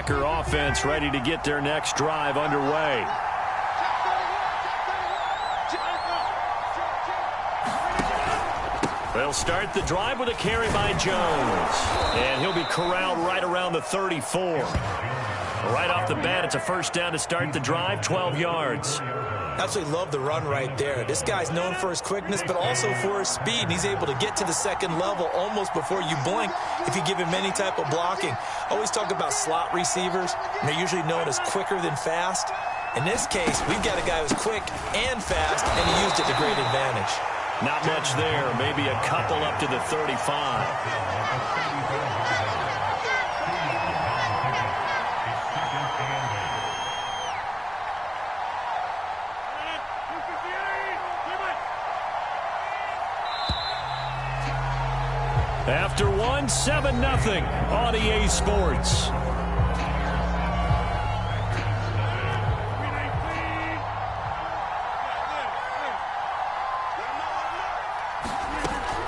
Packer offense ready to get their next drive underway. They'll start the drive with a carry by Jones. And he'll be corralled right around the 34. Right off the bat, it's a first down to start the drive, 12 yards. Absolutely love the run right there. This guy's known for his quickness, but also for his speed. And he's able to get to the second level almost before you blink if you give him any type of blocking. I always talk about slot receivers, and they're usually known as quicker than fast. In this case, we've got a guy who's quick and fast, and he used it to great advantage. Not much there, maybe a couple up to the 35. After one, 7-0 on EA Sports.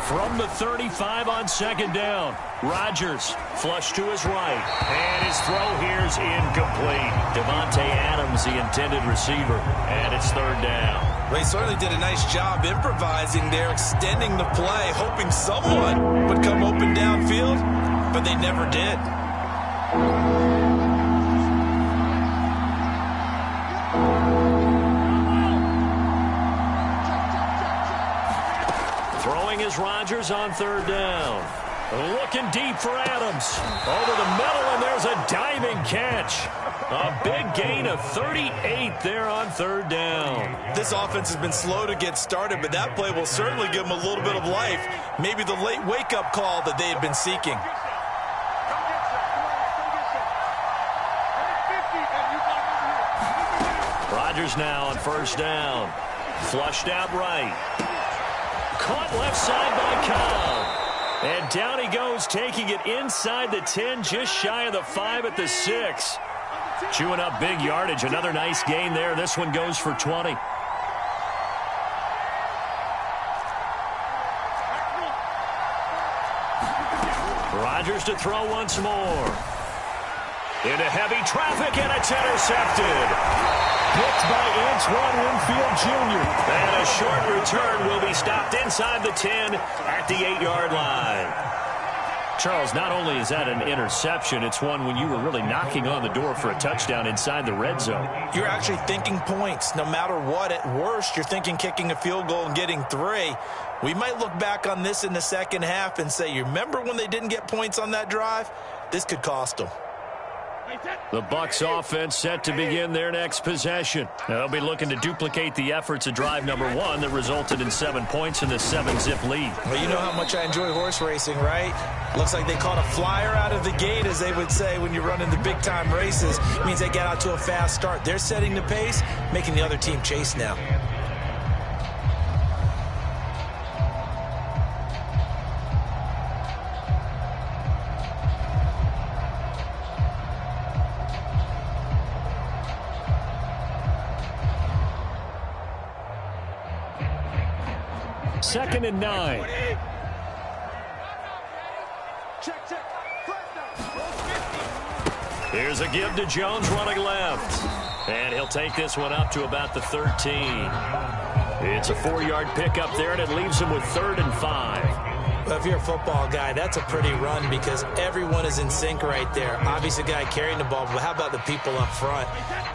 From the 35 on second down, Rodgers flush to his right, and his throw here's incomplete. Devontae Adams, the intended receiver, and it's third down. Well, he certainly did a nice job improvising there, extending the play, hoping someone would come open downfield, but they never did. Throwing is Rodgers on third down. Looking deep for Adams. Over the middle, and there's a diving catch. A big gain of 38 there on third down. This offense has been slow to get started, but that play will certainly give them a little bit of life. Maybe the late wake-up call that they had been seeking. Rodgers now on first down. Flushed out right. Caught left side by Cobb. And down he goes, taking it inside the 10, just shy of the 5 at the 6. Chewing up big yardage. Another nice gain there. This one goes for 20. Rodgers to throw once more. Into heavy traffic, and it's intercepted. Picked by Antoine Winfield Jr. And a short return will be stopped inside the 10 at the 8-yard line. Charles, not only is that an interception, it's one when you were really knocking on the door for a touchdown inside the red zone. You're actually thinking points. No matter what, at worst, you're thinking kicking a field goal and getting 3. We might look back on this in the second half and say, you remember when they didn't get points on that drive? This could cost them. The Bucs offense set to begin their next possession. They'll be looking to duplicate the efforts of drive number 1 that resulted in 7 points in the 7-zip lead. Well, you know how much I enjoy horse racing, right? Looks like they caught a flyer out of the gate, as they would say when you're running the big-time races. It means they get out to a fast start. They're setting the pace, making the other team chase now. Second and 9. Here's a give to Jones running left. And he'll take this one up to about the 13. It's a 4-yard pickup there, and it leaves him with 3rd and 5. Well, if you're a football guy, that's a pretty run because everyone is in sync right there. Obviously, the guy carrying the ball, but how about the people up front?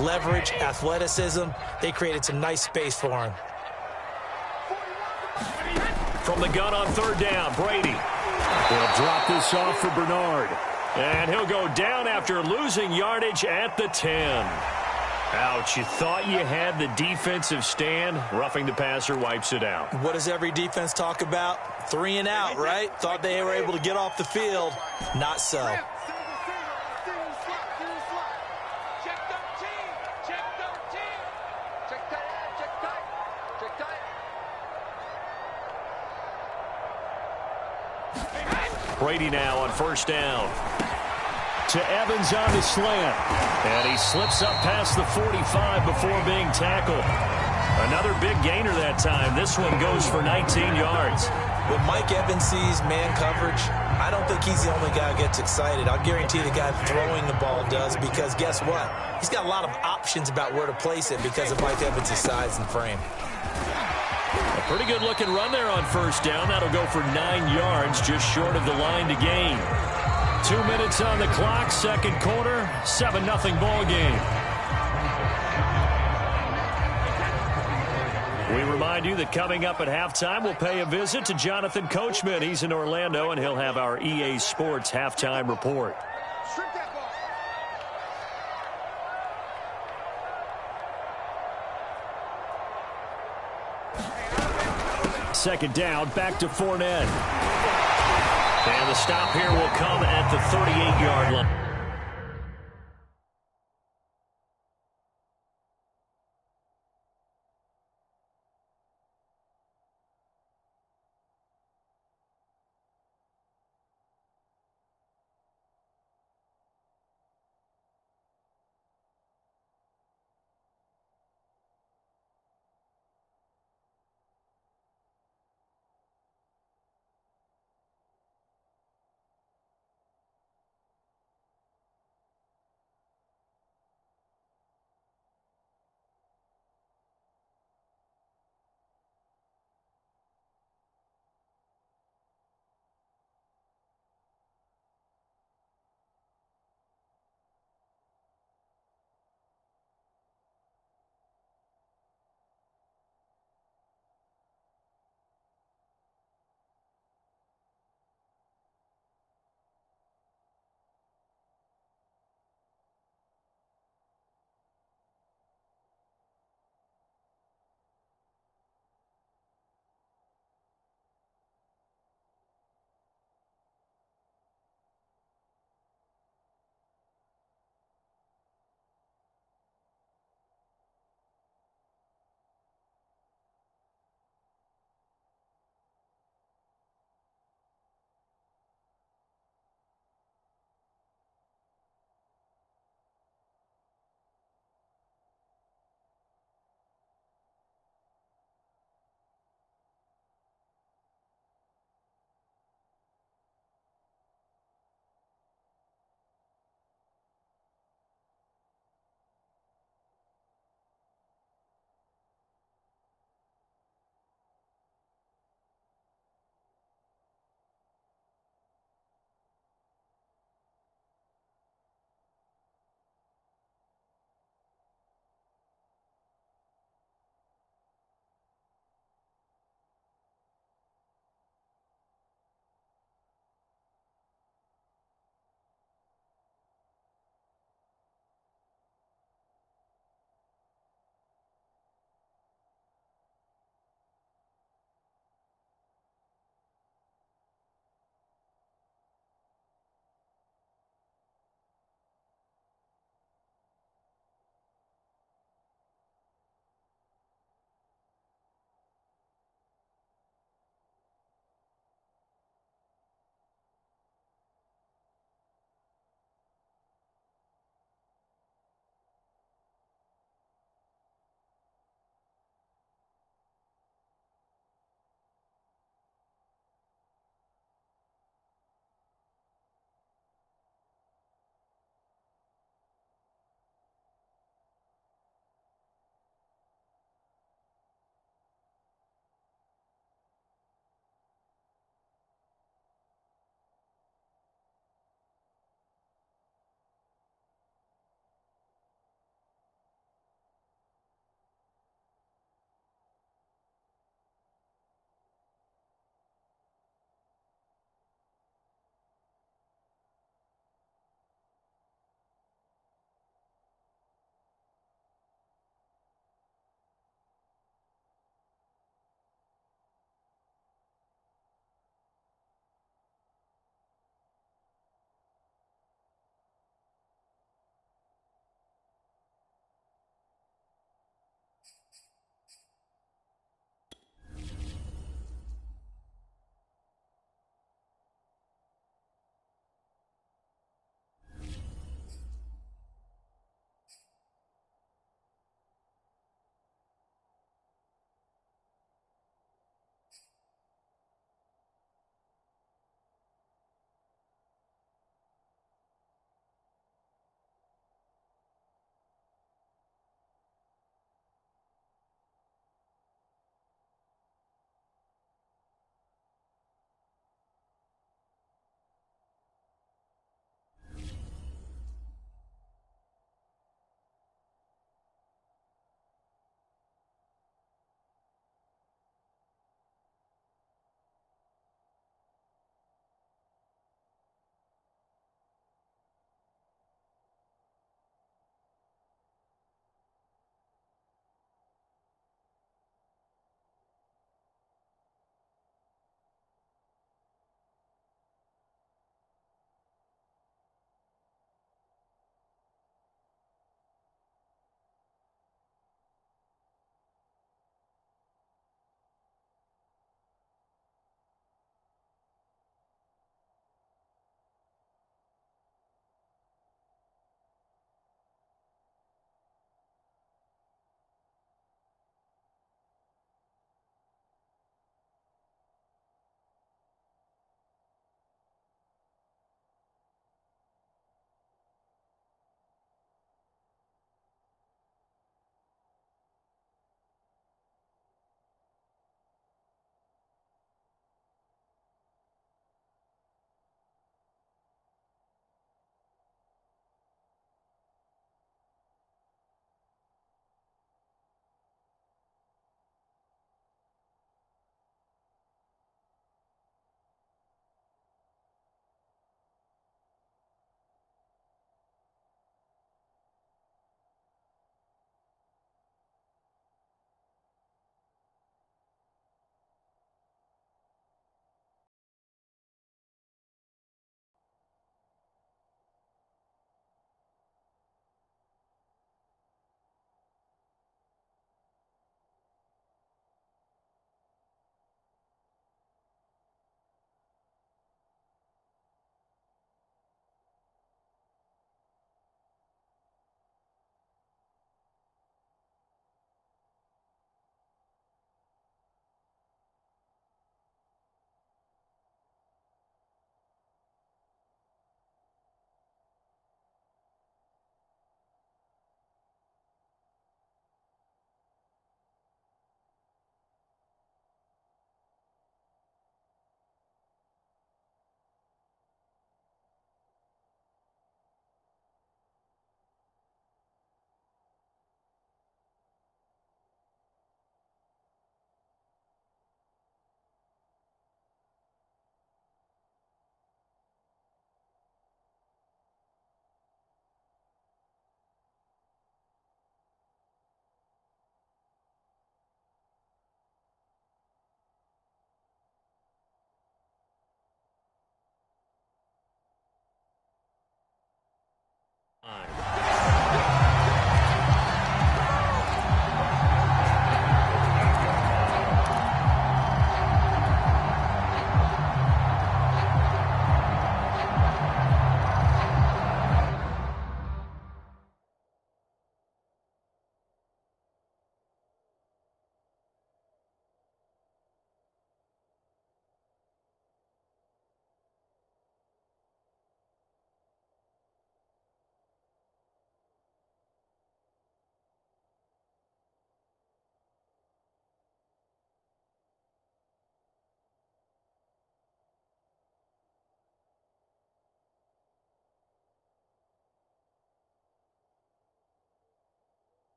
Leverage, athleticism, they created some nice space for him. From the gun on third down, Brady. They'll drop this off for Bernard. And he'll go down after losing yardage at the 10. Ouch, you thought you had the defensive stand. Roughing the passer wipes it out. What does every defense talk about? 3 and out, right? Thought they were able to get off the field. Not so. Brady now on first down. To Evans on the slant. And he slips up past the 45 before being tackled. Another big gainer that time. This one goes for 19 yards. When Mike Evans sees man coverage, I don't think he's the only guy who gets excited. I'll guarantee the guy throwing the ball does, because guess what? He's got a lot of options about where to place it because of Mike Evans' size and frame. A pretty good-looking run there on first down. That'll go for 9 yards, just short of the line to gain. 2 minutes on the clock, second quarter, 7-0 ball game. We remind you that coming up at halftime, we'll pay a visit to Jonathan Coachman. He's in Orlando, and he'll have our EA Sports halftime report. Second down, back to Fournette. And the stop here will come at the 38-yard line.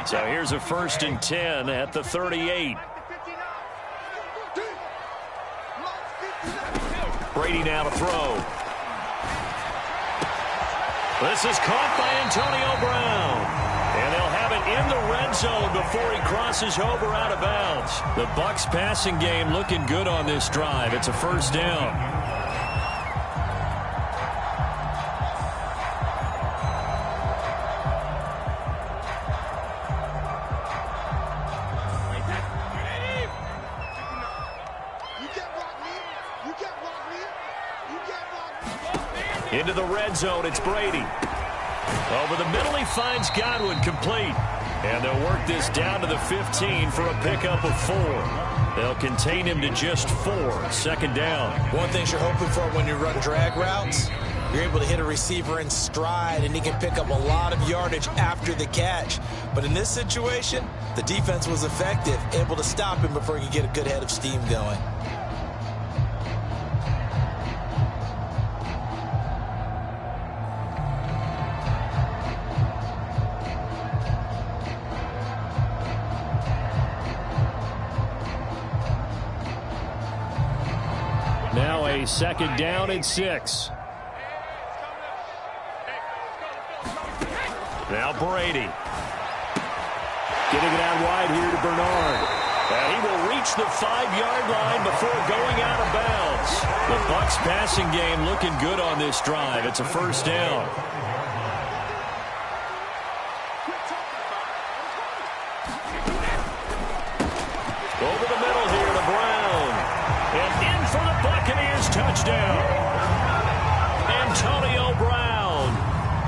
So here's a 1st and 10 at the 38. Brady now to throw. This is caught by Antonio Brown. And they'll have it in the red zone before he crosses over out of bounds. The Bucs passing game looking good on this drive. It's a 1st down. Into the red zone, it's Brady. Over the middle, he finds Godwin, complete. And they'll work this down to the 15 for a pickup of 4. They'll contain him to just 4. 2nd down. One thing you're hoping for when you run drag routes, you're able to hit a receiver in stride, and he can pick up a lot of yardage after the catch. But in this situation, the defense was effective, able to stop him before he could get a good head of steam going. Now a 2nd down and 6. Now Brady. Getting it out wide here to Bernard. And he will reach the 5-yard line before going out of bounds. The Bucs passing game looking good on this drive. It's a 1st down. Over the middle here to Brown. And in for the Buccaneers touchdown. Antonio Brown,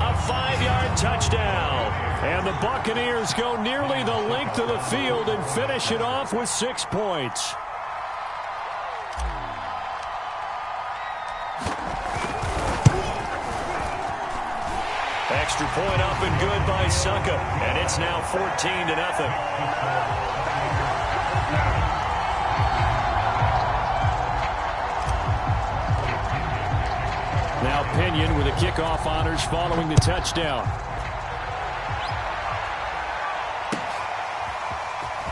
a 5-yard touchdown. And the Buccaneers go nearly the length of the field and finish it off with 6 points. Extra point up and good by Succa. And it's now 14-0. Now Pinion with the kickoff honors following the touchdown.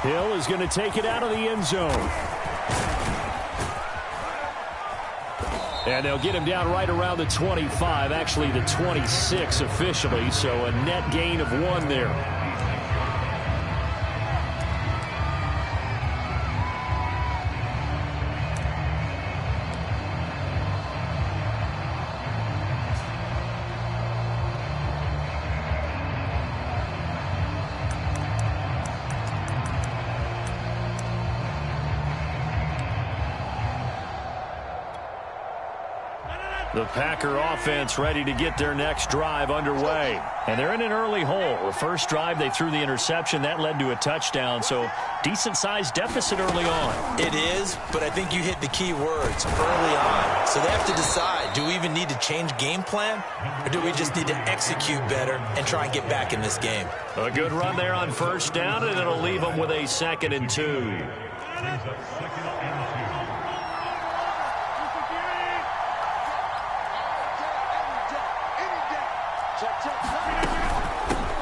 Hill is going to take it out of the end zone. And they'll get him down right around the 25, actually the 26 officially, so a net gain of 1 there. The Packer offense ready to get their next drive underway. And they're in an early hole. The first drive, they threw the interception. That led to a touchdown, so decent-sized deficit early on. It is, but I think you hit the key words early on. So they have to decide, do we even need to change game plan, or do we just need to execute better and try and get back in this game? A good run there on 1st down, and it'll leave them with a 2nd and 2.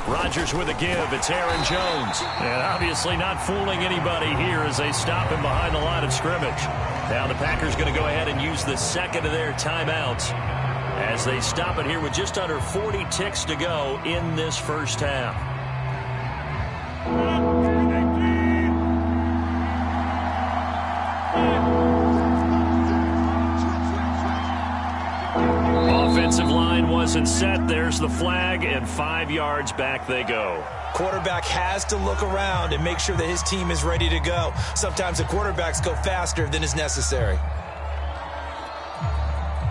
Rodgers with a give. It's Aaron Jones. And obviously not fooling anybody here as they stop him behind the line of scrimmage. Now the Packers going to go ahead and use the 2nd of their timeouts as they stop it here with just under 40 ticks to go in this first half. Offensive line wasn't set. There's the flag, and 5 yards back they go. Quarterback has to look around and make sure that his team is ready to go. Sometimes the quarterbacks go faster than is necessary.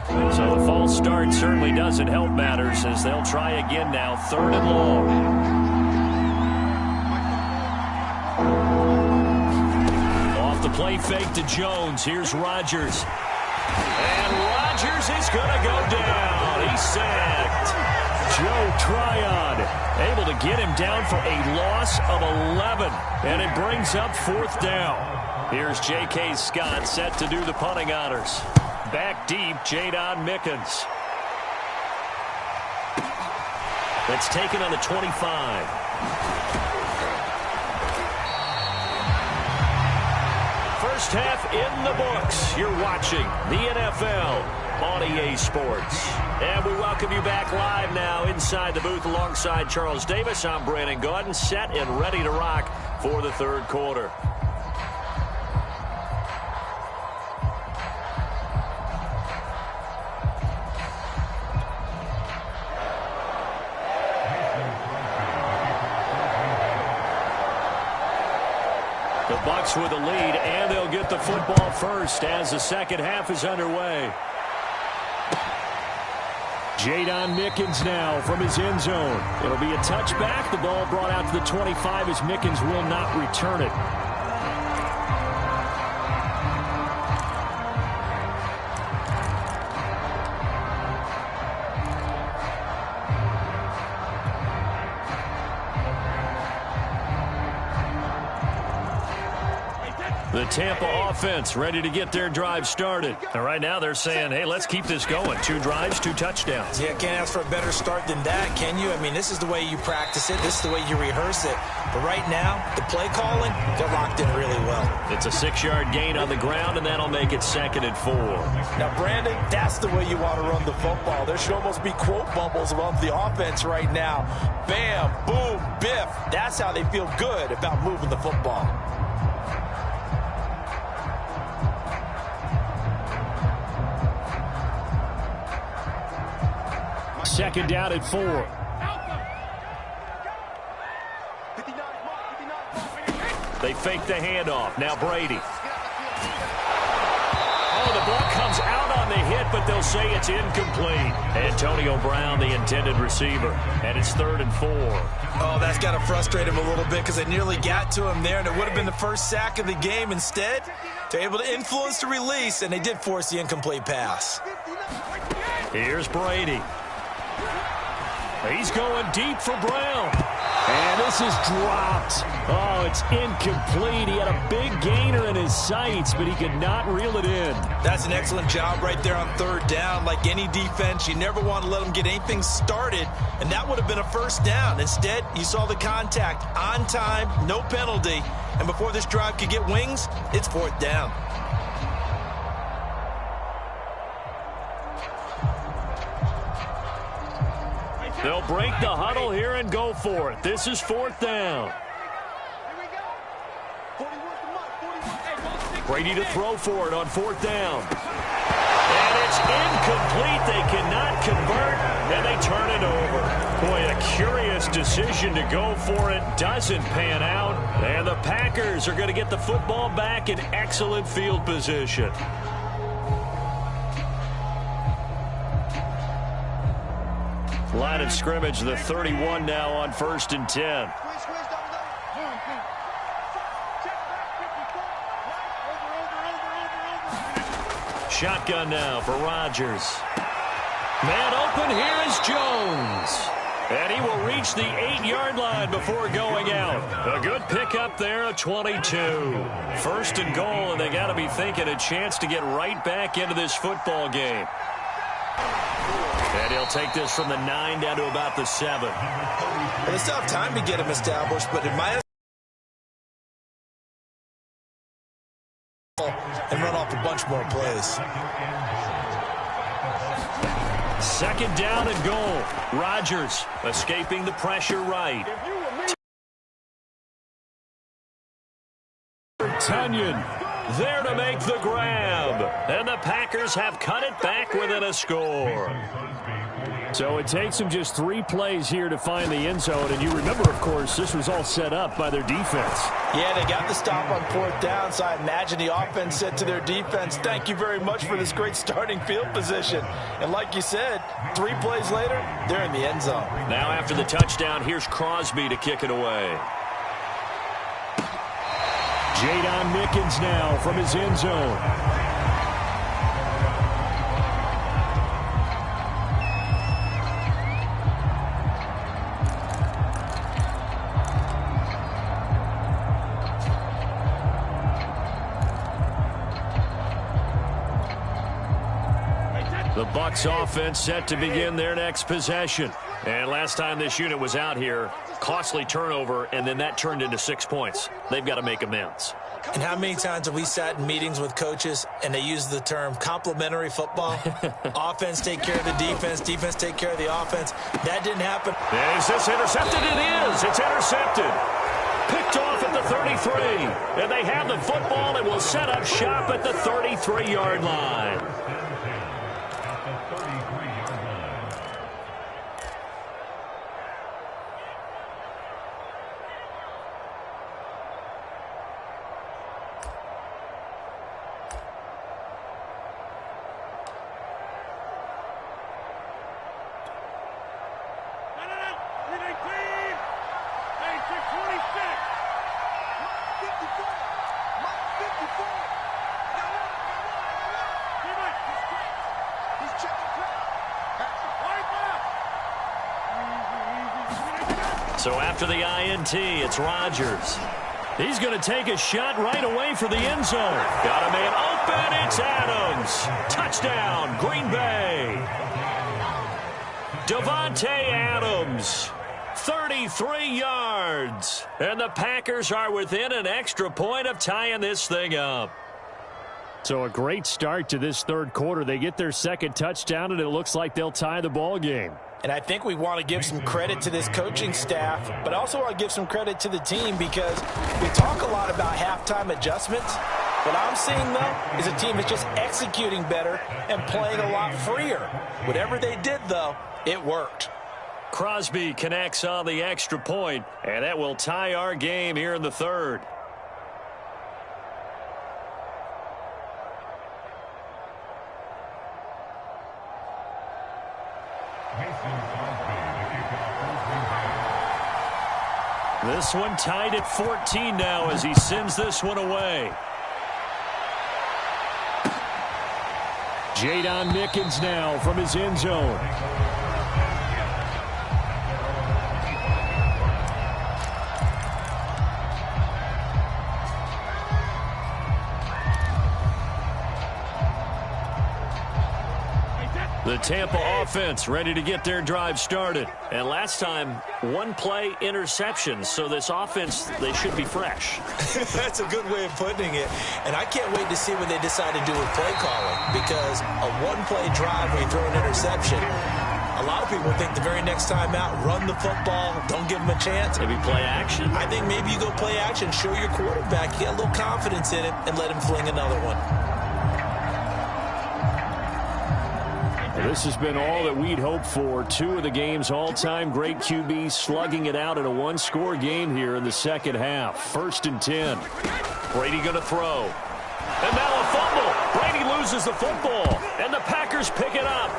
So the false start certainly doesn't help matters as they'll try again now. 3rd and long. Off the play fake to Jones. Here's Rodgers. And Rodgers is going to go down. He's sacked. Joe Tryon able to get him down for a loss of 11. And it brings up 4th down. Here's J.K. Scott set to do the punting honors. Back deep, Jadon Mickens. That's taken on the 25. First half in the books. You're watching the NFL on EA Sports. And we welcome you back live now inside the booth alongside Charles Davis. I'm Brandon Gaudin, set and ready to rock for the third quarter. The Bucs with a lead, and they'll get the football first as the second half is underway. Jadon Mickens now from his end zone. It'll be a touchback. The ball brought out to the 25 as Mickens will not return it. The Tampa offense ready to get their drive started. And right now they're saying, hey, let's keep this going. 2 drives, 2 touchdowns. Yeah, can't ask for a better start than that, can you? I mean, this is the way you practice it. This is the way you rehearse it. But right now, the play calling, they're locked in really well. It's a 6-yard gain on the ground, and that'll make it 2nd and 4. Now, Brandon, that's the way you want to run the football. There should almost be quote bubbles above the offense right now. Bam, boom, biff. That's how they feel good about moving the football. Second down at 4. They fake the handoff. Now Brady. Oh, the ball comes out on the hit, but they'll say it's incomplete. Antonio Brown, the intended receiver, and it's 3rd and 4. Oh, that's got to frustrate him a little bit because they nearly got to him there, and it would have been the first sack of the game. Instead, they're able to influence the release, and they did force the incomplete pass. Here's Brady. He's going deep for Brown. And this is dropped. Oh, it's incomplete. He had a big gainer in his sights, but he could not reel it in. That's an excellent job right there on 3rd down. Like any defense, you never want to let them get anything started, and that would have been a first down. Instead, you saw the contact on time, no penalty, and before this drive could get wings, it's 4th down. They'll break the huddle here and go for it. This is 4th down. Brady to throw for it on 4th down. And it's incomplete. They cannot convert, and they turn it over. Boy, a curious decision to go for it. Doesn't pan out. And the Packers are going to get the football back in excellent field position. Line of scrimmage, the 31 now on 1st and 10. Shotgun now for Rodgers. Man open, here is Jones. And he will reach the 8-yard line before going out. A good pickup there, a 22. 1st and goal, and they got to be thinking a chance to get right back into this football game. And he'll take this from the 9 down to about the 7. Well, they still have time to get him established, but in my and run off a bunch more plays. 2nd down and goal. Rodgers escaping the pressure right. Tunyon there to make the grab. And the Packers have cut it back within a score. So it takes them just 3 plays here to find the end zone. And you remember, of course, this was all set up by their defense. Yeah, they got the stop on 4th down, so I imagine the offense said to their defense, thank you very much for this great starting field position. And like you said, 3 plays later, they're in the end zone. Now after the touchdown, here's Crosby to kick it away. Jadon Mickens now from his end zone. The Bucs offense set to begin their next possession. And last time this unit was out here, costly turnover, and then that turned into 6 points. They've got to make amends. And how many times have we sat in meetings with coaches and they use the term complementary football? Offense take care of the defense, defense take care of the offense. That didn't happen. Is this intercepted? It is. It's intercepted. Picked off at the 33. And they have the football and will set up shop at the 33-yard line. So after the INT, it's Rodgers. He's going to take a shot right away for the end zone. Got a man open. It's Adams. Touchdown, Green Bay. Davante Adams, 33 yards. And the Packers are within an extra point of tying this thing up. So a great start to this third quarter. They get their second touchdown, and it looks like they'll tie the ball game. And I think we want to give some credit to this coaching staff, but also want to give some credit to the team because we talk a lot about halftime adjustments. What I'm seeing, though, is a team that's just executing better and playing a lot freer. Whatever they did, though, it worked. Crosby connects on the extra point, and that will tie our game here in the third. This one tied at 14 now as he sends this one away. Jadon Mickens now from his end zone. The Tampa offense ready to get their drive started. And last time, one play interception. So this offense, they should be fresh. That's a good way of putting it. And I can't wait to see what they decide to do with play calling. Because a one-play drive where you throw an interception, a lot of people think the very next time out, run the football, don't give them a chance. Maybe play action. I think maybe you go play action, show your quarterback, get a little confidence in it, and let him fling another one. This has been all that we'd hoped for. Two of the game's all-time great QBs slugging it out in a one-score game here in the second half. 1st and 10. Brady going to throw. And now a fumble. Brady loses the football. And the Packers pick it up.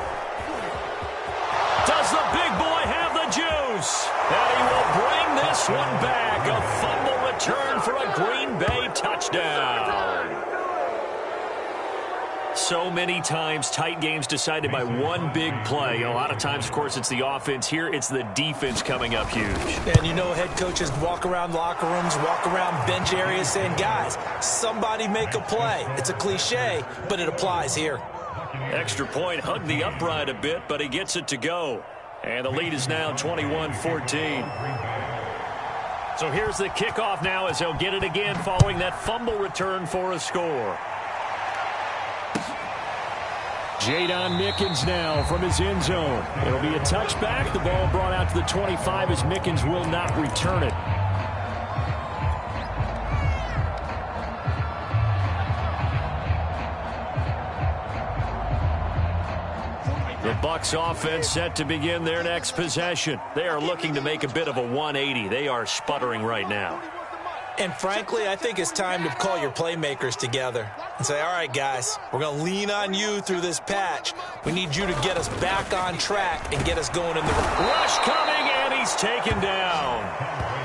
Does the big boy have the juice? And he will bring this one back. A fumble return for a Green Bay touchdown. So many times, tight games decided by one big play. A lot of times, of course, it's the offense. Here, it's the defense coming up huge. And you know, head coaches walk around locker rooms, walk around bench areas saying, guys, somebody make a play. It's a cliche, but it applies here. Extra point, hugged the upright a bit, but he gets it to go. And the lead is now 21-14. So here's the kickoff now as they'll get it again following that fumble return for a score. Jadon Mickens now from his end zone. It'll be a touchback. The ball brought out to the 25 as Mickens will not return it. The Bucs offense set to begin their next possession. They are looking to make a bit of a 180. They are sputtering right now. And frankly, I think it's time to call your playmakers together and say, all right, guys, we're going to lean on you through this patch. We need you to get us back on track and get us going in the rush coming, and he's taken down.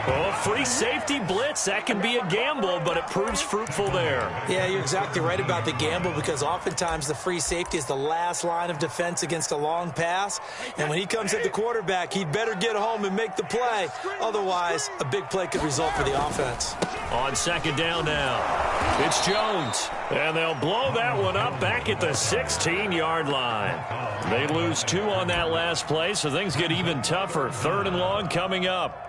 A free safety blitz, that can be a gamble, but it proves fruitful there. Yeah, you're exactly right about the gamble because oftentimes the free safety is the last line of defense against a long pass. And when he comes at the quarterback, he'd better get home and make the play. Otherwise, a big play could result for the offense. On second down now, it's Jones. And they'll blow that one up back at the 16-yard line. They lose 2 on that last play, so things get even tougher. 3rd and long coming up.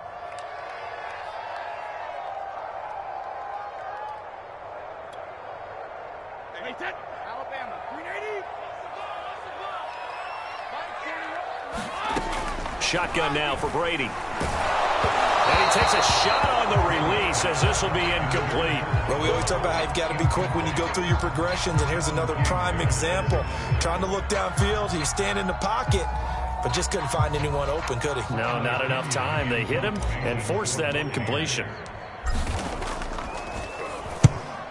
Shotgun now for Brady. And he takes a shot on the release as this will be incomplete. Well, we always talk about how you've got to be quick when you go through your progressions, and here's another prime example. Trying to look downfield, he's standing in the pocket, but just couldn't find anyone open, could he? No, not enough time. They hit him and forced that incompletion.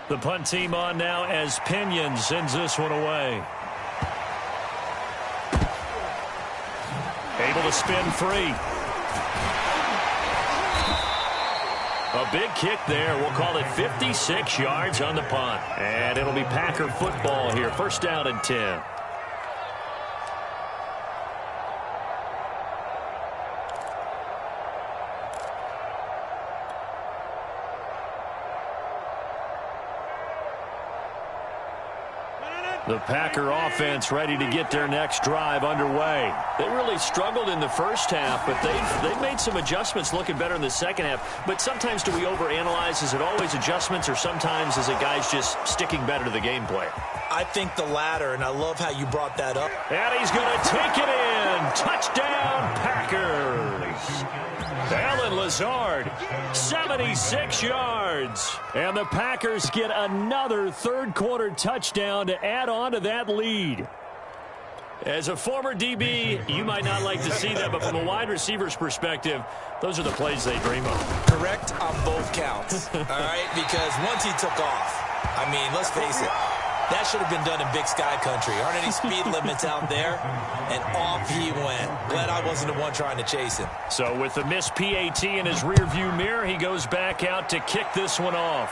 The punt team on now as Pinion sends this one away. Able to spin free. A big kick there. We'll call it 56 yards on the punt. And it'll be Packer football here. 1st down and 10. The Packer offense ready to get their next drive underway. They really struggled in the first half, but they've made some adjustments looking better in the second half. But sometimes do we overanalyze? Is it always adjustments, or sometimes is it guys just sticking better to the game plan? I think the latter, and I love how you brought that up. And he's going to take it in. Touchdown, Packers. Allen Lazard, 76 yards. And the Packers get another third-quarter touchdown to add on to that lead. As a former DB, you might not like to see that, but from a wide receiver's perspective, those are the plays they dream of. Correct on both counts, all right? Because once he took off, I mean, let's face it, that should have been done in Big Sky Country. Aren't any speed limits out there? And off he went. Glad I wasn't the one trying to chase him. So with the missed PAT in his rearview mirror, he goes back out to kick this one off.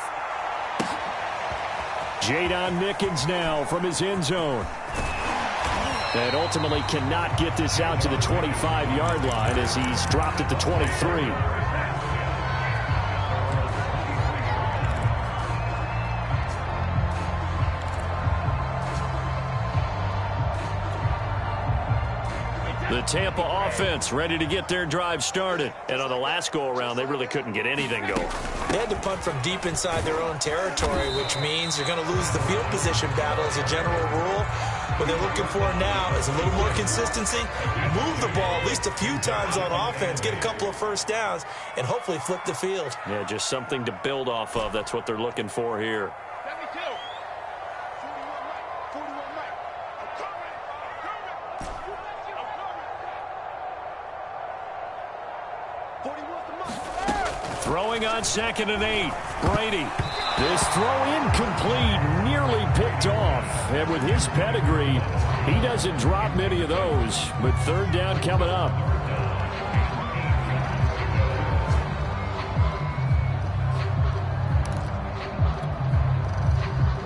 Jadon Mickens now from his end zone. And ultimately cannot get this out to the 25-yard line as he's dropped at the 23. The Tampa offense ready to get their drive started. And on the last go-around, they really couldn't get anything going. They had to punt from deep inside their own territory, which means you're going to lose the field position battle as a general rule. What they're looking for now is a little more consistency, move the ball at least a few times on offense, get a couple of first downs, and hopefully flip the field. Yeah, just something to build off of. That's what they're looking for here. Throwing on 2nd and 8. Brady. This throw incomplete, nearly picked off. And with his pedigree, he doesn't drop many of those. But 3rd down coming up.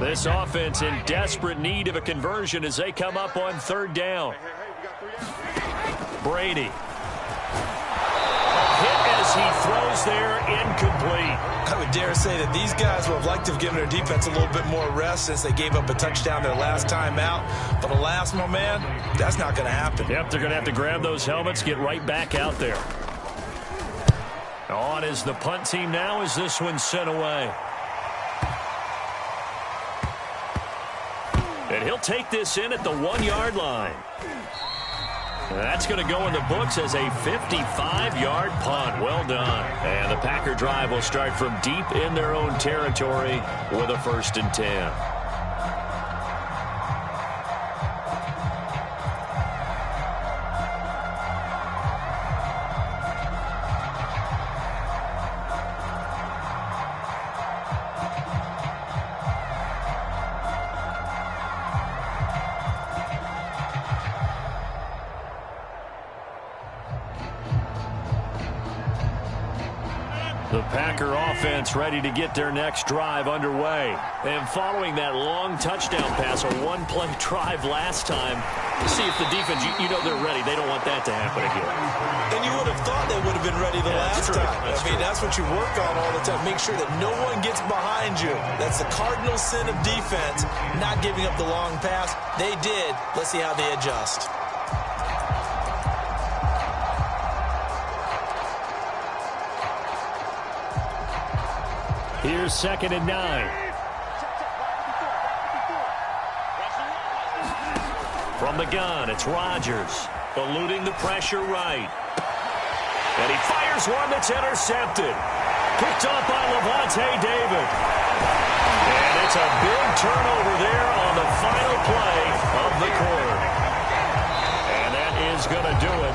This offense in desperate need of a conversion as they come up on 3rd down. Brady. He throws there, incomplete. I would dare say that these guys would have liked to have given their defense a little bit more rest since they gave up a touchdown their last time out. But alas, my man, that's not going to happen. Yep, they're going to have to grab those helmets, get right back out there. On is the punt team now as this one's sent away. And he'll take this in at the 1-yard line. That's going to go in the books as a 55-yard punt. Well done. And the Packer drive will start from deep in their own territory with a 1st and 10. The Packer offense ready to get their next drive underway. And following that long touchdown pass, a one-play drive last time, to see if the defense, you know they're ready. They don't want that to happen again. And you would have thought they would have been ready the last time. That's what you work on all the time. Make sure that no one gets behind you. That's the cardinal sin of defense, not giving up the long pass. They did. Let's see how they adjust. Here's 2nd and 9. From the gun, it's Rodgers, eluding the pressure right. And he fires one that's intercepted. Picked up by Levante David. And it's a big turnover there on the final play of the quarter. And that is going to do it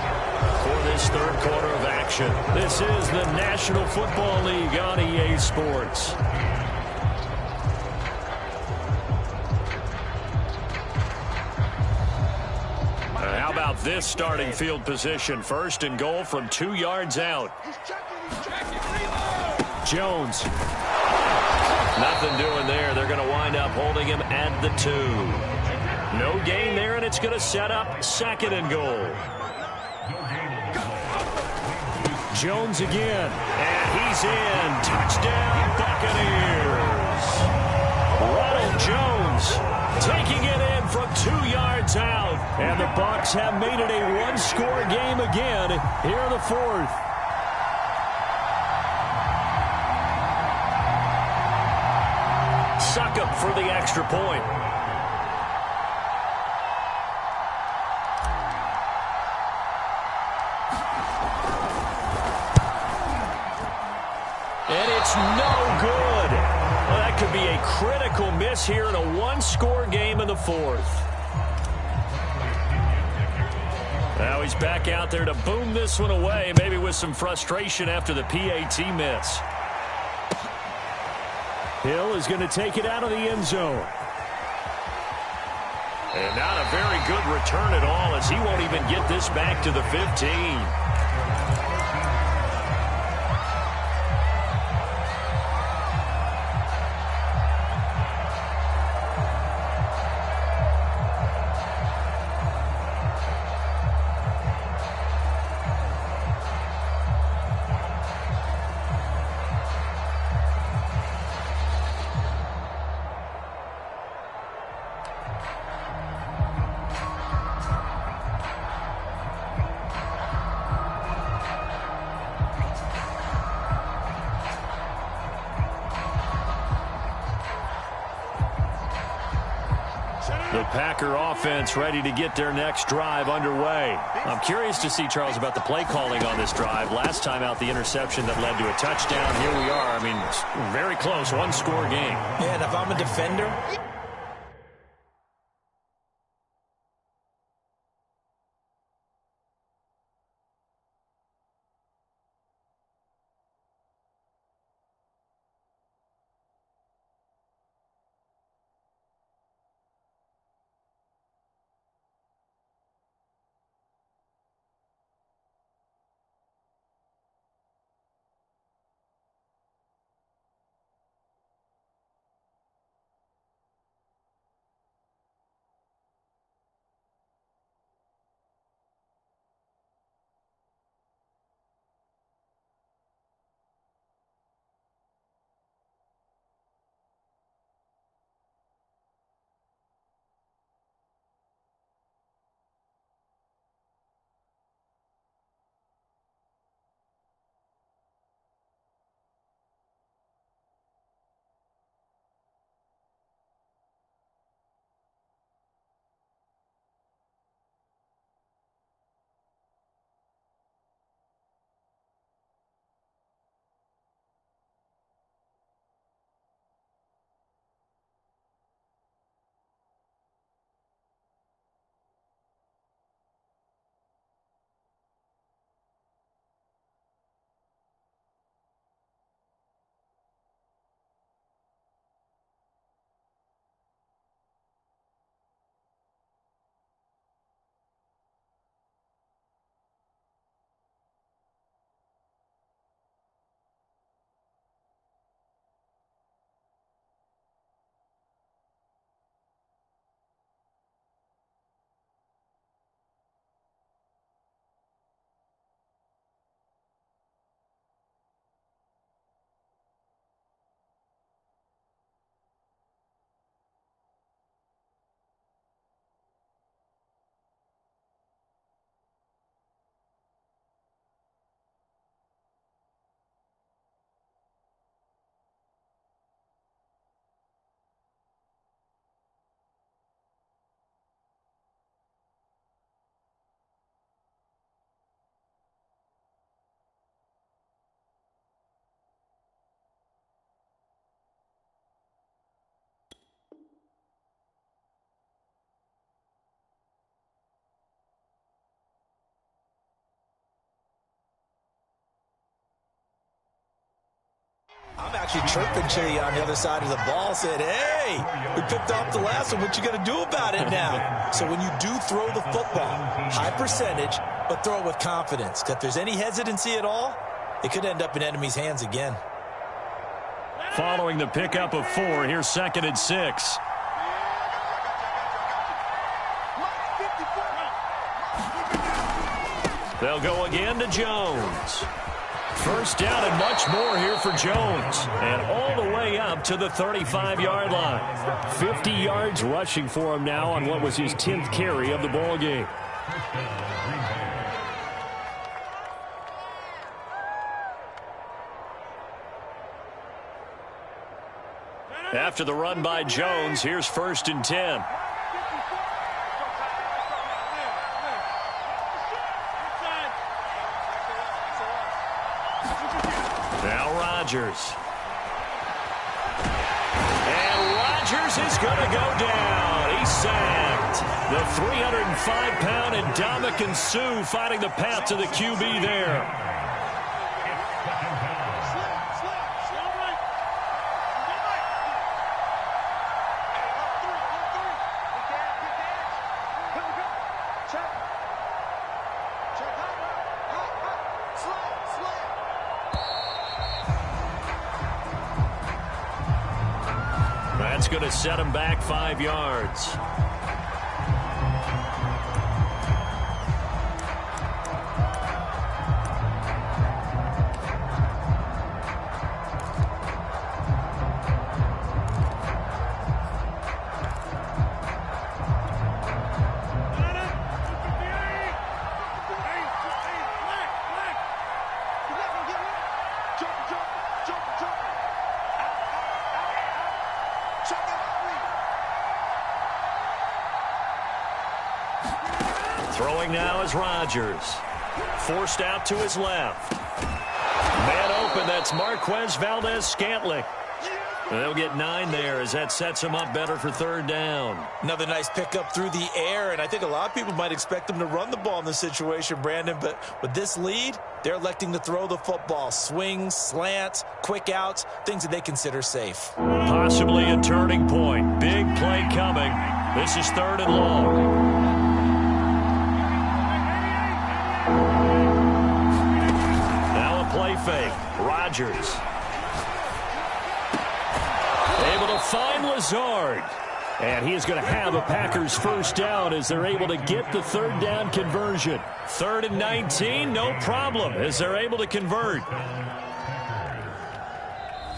for this third quarter of action. This is the National Football League on EA Sports. How about this starting field position? 1st and goal from 2 yards out. Jones. Nothing doing there. They're going to wind up holding him at the 2. No gain there, and it's going to set up 2nd and goal. Jones again, and he's in. Touchdown, Buccaneers. Ronald Jones taking it in from 2 yards out. And the Bucs have made it a one-score game again here in the 4th. Succop for the extra point. And it's no good. Well, that could be a critical miss here in a one-score game in the 4th. Now he's back out there to boom this one away, maybe with some frustration after the PAT miss. Hill is going to take it out of the end zone. And not a very good return at all, as he won't even get this back to the 15. The Packer offense ready to get their next drive underway. I'm curious to see, Charles, about the play calling on this drive. Last time out, the interception that led to a touchdown. Here we are. I mean, very close, one-score game. Yeah, and if I'm a defender, I'm actually chirping Chili on the other side of the ball, said, hey, we picked off the last one. What you going to do about it now? So when you do throw the football, high percentage, but throw it with confidence. If there's any hesitancy at all, it could end up in enemy's hands again. Following the pickup of 4, here's 2nd and 6. They'll go again to Jones. First down and much more here for Jones. And all the way up to the 35-yard line. 50 yards rushing for him now on what was his 10th carry of the ball game. After the run by Jones, here's 1st and 10. Rodgers. And Rodgers is going to go down. He's sacked. The 305-pound Ndamukong Suh fighting the path to the QB there. That's going to set him back 5 yards. Throwing now is Rodgers. Forced out to his left. Man open, that's Marquez Valdez-Scantling. They'll get 9 there as that sets him up better for 3rd down. Another nice pickup through the air, and I think a lot of people might expect them to run the ball in this situation, Brandon, but with this lead, they're electing to throw the football. Swings, slants, quick outs, things that they consider safe. Possibly a turning point. Big play coming. This is 3rd and long. Play fake. Rodgers. Able to find Lazard. And he is going to have a Packers first down as they're able to get the 3rd down conversion. 3rd and 19, no problem as they're able to convert.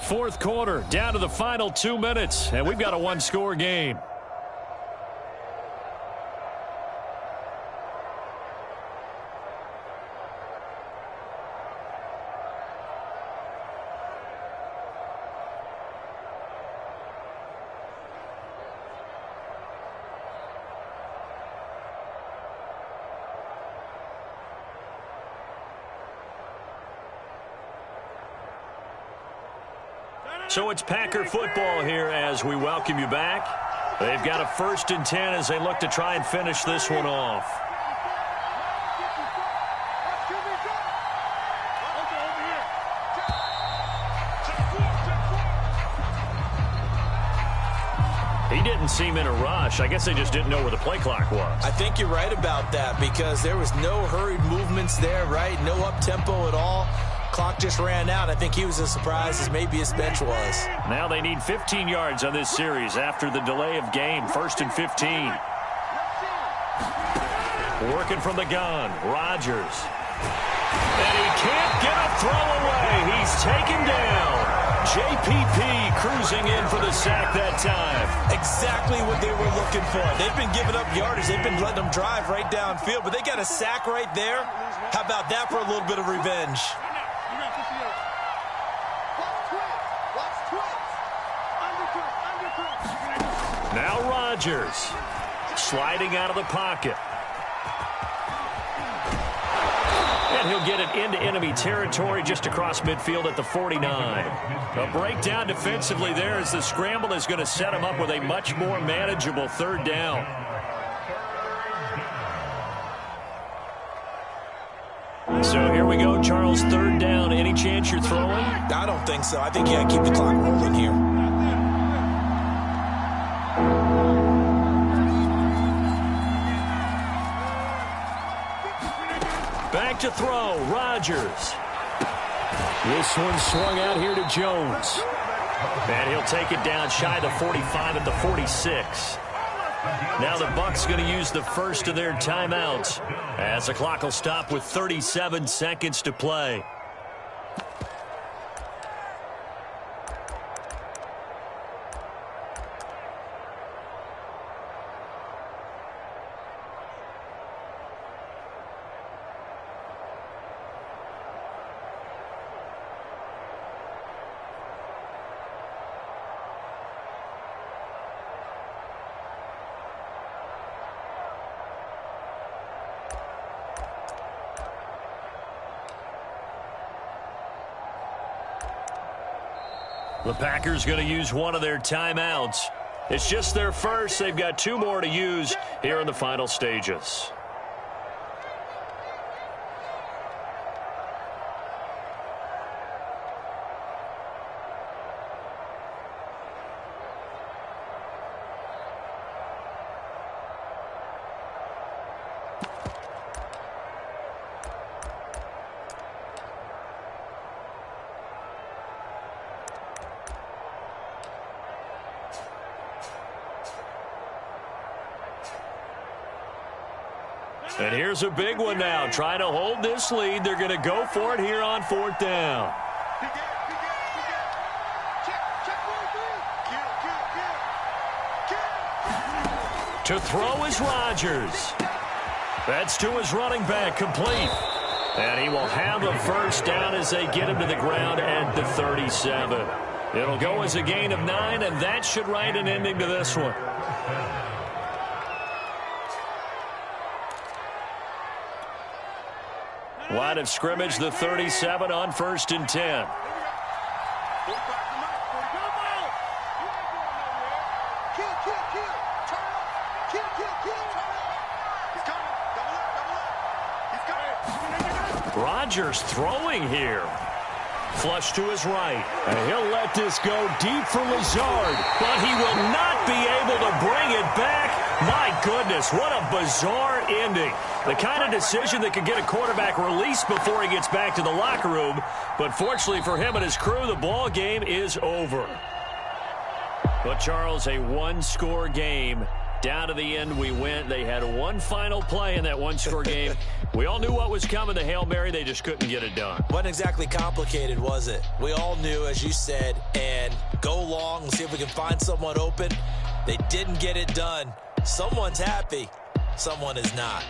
4th quarter, down to the final 2 minutes, and we've got a 1-score game. So it's Packer football here as we welcome you back. They've got a 1st and 10 as they look to try and finish this one off. He didn't seem in a rush. I guess they just didn't know where the play clock was. I think you're right about that because there was no hurried movements there, right? No up-tempo at all. Clock just ran out. I think he was as surprised as maybe his bench was. Now they need 15 yards on this series after the delay of game. 1st and 15. Working from the gun. Rodgers. And he can't get a throw away. He's taken down. JPP cruising in for the sack that time. Exactly what they were looking for. They've been giving up yardage. They've been letting them drive right downfield, but they got a sack right there. How about that for a little bit of revenge? Now Rodgers sliding out of the pocket. And he'll get it into enemy territory just across midfield at the 49. A breakdown defensively there as the scramble is going to set him up with a much more manageable 3rd down. So here we go, Charles, third down. Any chance you're throwing? I don't think so. I think you got to keep the clock rolling here. Back to throw, Rodgers. This one swung out here to Jones. And he'll take it down shy of the 45 at the 46. Now the Bucs going to use the first of their timeouts as the clock will stop with 37 seconds to play. The Packers going to use one of their timeouts. It's just their first. They've got 2 more to use here in the final stages. And here's a big one now. Trying to hold this lead. They're going to go for it here on 4th down. To throw is Rodgers. That's to his running back, complete. And he will have a first down as they get him to the ground at the 37. It'll go as a gain of 9, and that should write an ending to this one. Line of scrimmage, the 37 on 1st and 10. Rodgers throwing here. Flush to his right. And he'll let this go deep for Lazard. But he will not be able to bring it back. My goodness, what a bizarre ending. The kind of decision that could get a quarterback released before he gets back to the locker room. But fortunately for him and his crew, the ball game is over. But, Charles, a one-score game. Down to the end we went. They had one final play in that one-score game. We all knew what was coming, the Hail Mary. They just couldn't get it done. Wasn't exactly complicated, was it? We all knew, as you said, and go long and see if we can find someone open. They didn't get it done. Someone's happy. Someone is not.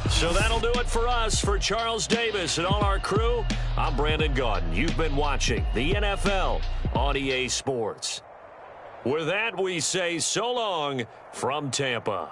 So that'll do it for us. For Charles Davis and all our crew, I'm Brandon Gaudin. You've been watching the NFL on EA Sports. With that, we say so long from Tampa.